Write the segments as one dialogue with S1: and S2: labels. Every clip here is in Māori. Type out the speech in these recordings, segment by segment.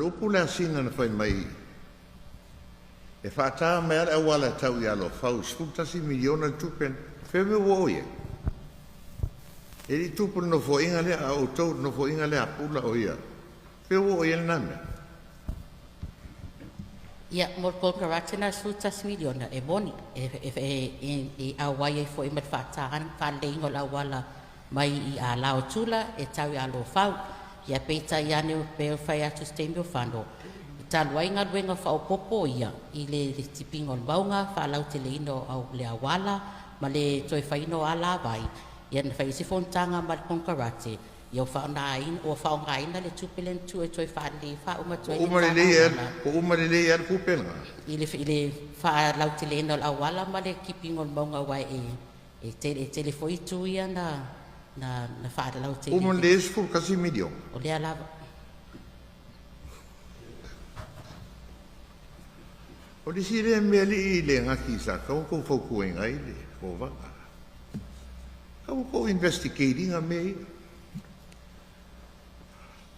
S1: upu le asina na fai mai. E whātā mea le awala tau I alo whau sfutasi miliona tupen whewe wo ia. E li tupu no fo inga le a o tau no fo inga le a pula o ia. Whewe wo ia na mea.
S2: Ia, mo konekarate na sfutasi miliona e moni. E awai e fo I mat whātāan whāleingo la awala mai I a lao tula e tau I alo whau. Ia peita I ane o peo whai atu stemi o whano. Taluai ngā ruenga whaopopo ia I le tipingo o maunga, whalau te leino au le awala, ma le toi whaino ala vai. Ia na whai sifontanga ma le konekarate. Ia o whaongaina, o whaongaina le tupelen tu e toi whaale, whauma toi
S1: umare le ia kupenga.
S2: I le whalau te leino o awala ma le kipingo o maunga wai e telefoi tu ia na whaalau te leino.
S1: Umare le esfu kasi milion.
S2: O le alava.
S1: O le sire mea li I le ngaki sa kau kou fauku e ngai le o waka. Kau kou investigating a mea ia.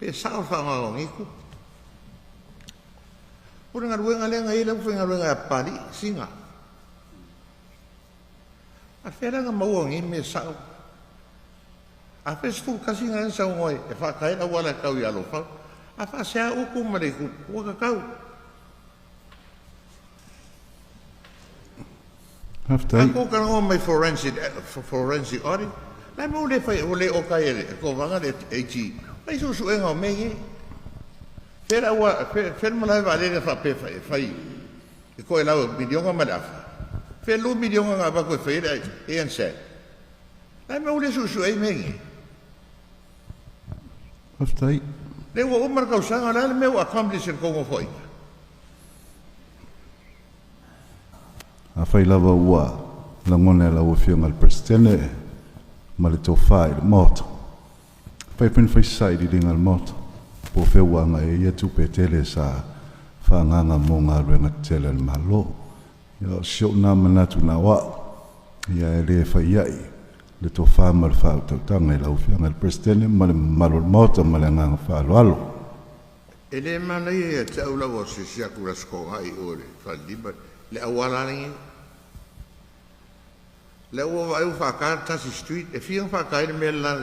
S1: Pe sao whanga o ngiku. Pura ngā ruenga le ngai lau whenga ruenga a pari, singa. A wheranga maua ngi me sao. A whesfu kasi ngā sao ngoi e whakaera wala kau I alo whau. A whasea uku mare ku waka kau. Ako ka nga may forensic audit. Lai mo le fai o le o kai ele, ko vanga le echi. Lai susu e ngā mei e. Fera malai vale le fa pe fai. E ko e lau milionga malafa. Fera lu milionga ngā bako e fai e anse. Lai mo le susu e mei e.
S3: Haftai.
S1: Le ua umar kausanga lai me ua accomplish en kongo foi.
S3: A whai lava ua langone la ua whionga le presidente ma le tō whai le mota. Whai pin whai sai di ringa le mota. Po whewanga e ia tupe tele sa whanganga mō ngā ruenga tele le malo. Ia sio nā manatu nā wā. Ia e le whai iai. Le tō whā ma le whā utautanga e la ua whionga le presidente ma le malo le mota ma le nganga whā alo.
S1: E le mana ia te au lawa se siakura sko hai ore. Whaliba le awala ringi. Le ua wau whakar Tasi Street, e whiang whakaire mea la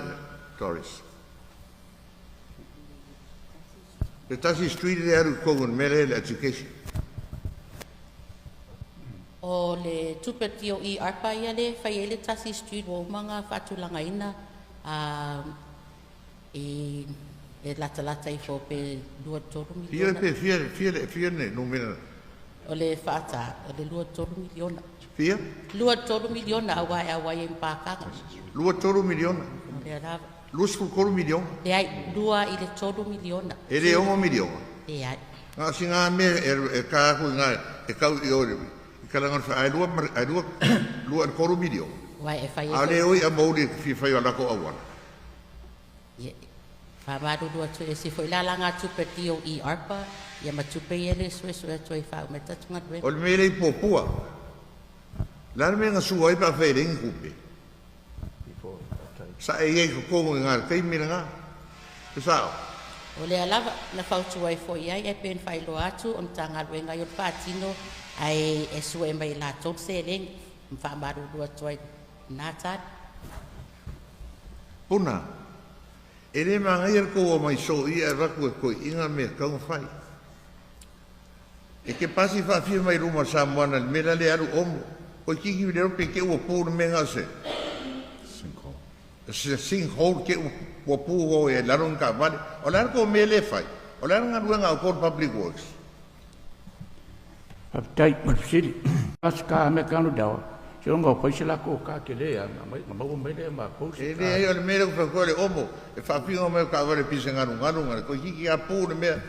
S1: Torres. Le Tasi Street le aru kongun mea le education.
S2: O le tupe tio I arpa ia le whai ele Tasi Street o manga whatulanga ina e lata I fo pe 2 miliona.
S1: Fia ne numera.
S2: O le whata, o le 2 miliona.
S1: Fia?
S2: 2 miliona awai e mpakanga.
S1: 2 miliona.
S2: Le arava.
S1: 2 miliona.
S2: Le ai 2 I le 2 miliona.
S1: E le 1 miliona.
S2: Le ai.
S1: Ngā si ngā mea e kā aku ngā e kau I ore. I kalangan wha ai 2 miliona.
S2: Wai e whai e.
S1: A le oi a mauri fi whai o lako awana.
S2: Whamadu dua tu e si fo ila langa tupe tio I arpa. Ia matupe ele sue toi whau me tatunga dwe.
S1: O le mea lei pōpua. Lana mea ngā sua I pa whai ringi kupe. Sa e iei kukongu I ngā kei mira ngā. Te sao?
S2: O le alava na whautua I fo iai e pen whai lo atu o mtanga dwe ngai o pātino ai e sue mai la ton se ring. Whamadu dua toi nātad.
S1: Puna. E le mga iar ko o mai so I e raku e koi inga mea kaunga whai. E ke pasi whawhia mai ruma Samoa le mera le aru omo. O kiki le rope ke ua pūna me ngā se. Sinkhole ke ua pūo e laron ka vale. O lana ko me le whai. O lana ngā ruanga o Kota Public Works.
S4: Haftai marfisiri. Aska me kanu dawa. Sionga o paisila ko ka ke lea. Ngā mau mai le ma kousi.
S1: E le ai o le mera kua le omo. E whawhia o mai ka vale pisa ngarunga. Ko kiki a pūna mea.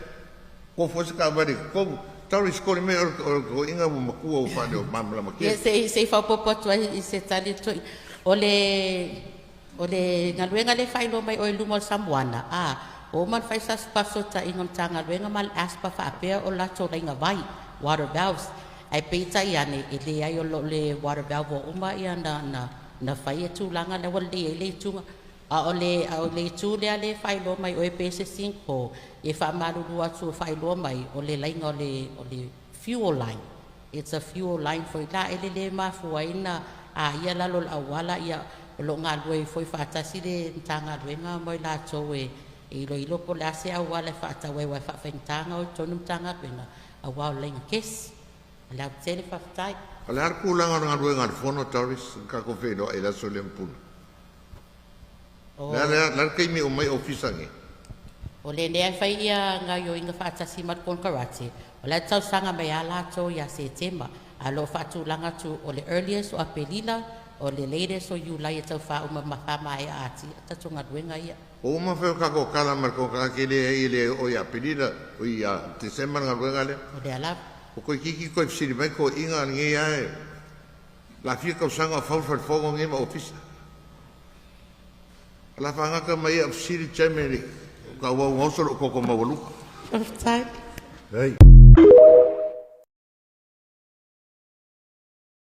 S1: Ko fosa ka vale kongu. Tauri skole me o inga mo makua o whane o mamla makia.
S2: Ia se whaupopo tua I se tali tui. O le ngaluenga le whaino mai o e luma o Samoana. O man whai sa spaso ta ingam ta ngaluenga mal aspa whaapea o lato ringa vai. Water valves. Ai peita I ane e le ai o le water valve o uma I ana na whai e tūlanga le wale e le tunga. A ole tu le ale failo mai o e pese 5 e fa malulu atu failo mai o le lainga o le fuel line. It's a fuel line for ila ele le mafuaina a ia lalo awala ia lo nga lue foi fatasi le tanga luenga mo la toe ilo po la se awala fata we wa fa fentanga o tonu tanga luenga awala lenga kes la tele fa tai
S1: ala ar kulanga nga luenga fono taris ka ko feno ela solempul la kai mi o mai ofisangi
S2: o le ne fai ia nga yo inga fatasi mat konekarate o la tau sanga mai ala to ya se tema alo fatu langa tu o le earliest o apelila o le latest o Julai tau fa o mafama e ati tatunga duenga ia
S1: o ma fe ka ko kala mar ko ka ke le o ya pedida o ya te sema nga duenga le
S2: o le ala
S1: o ko kiki ko fsiri mai ko inga ngi ya la fi ko sanga fa fogo ngi ma office la fanga ka mai fsiri chameli ka wa ngosoro ko ko ma wolu
S3: Hey.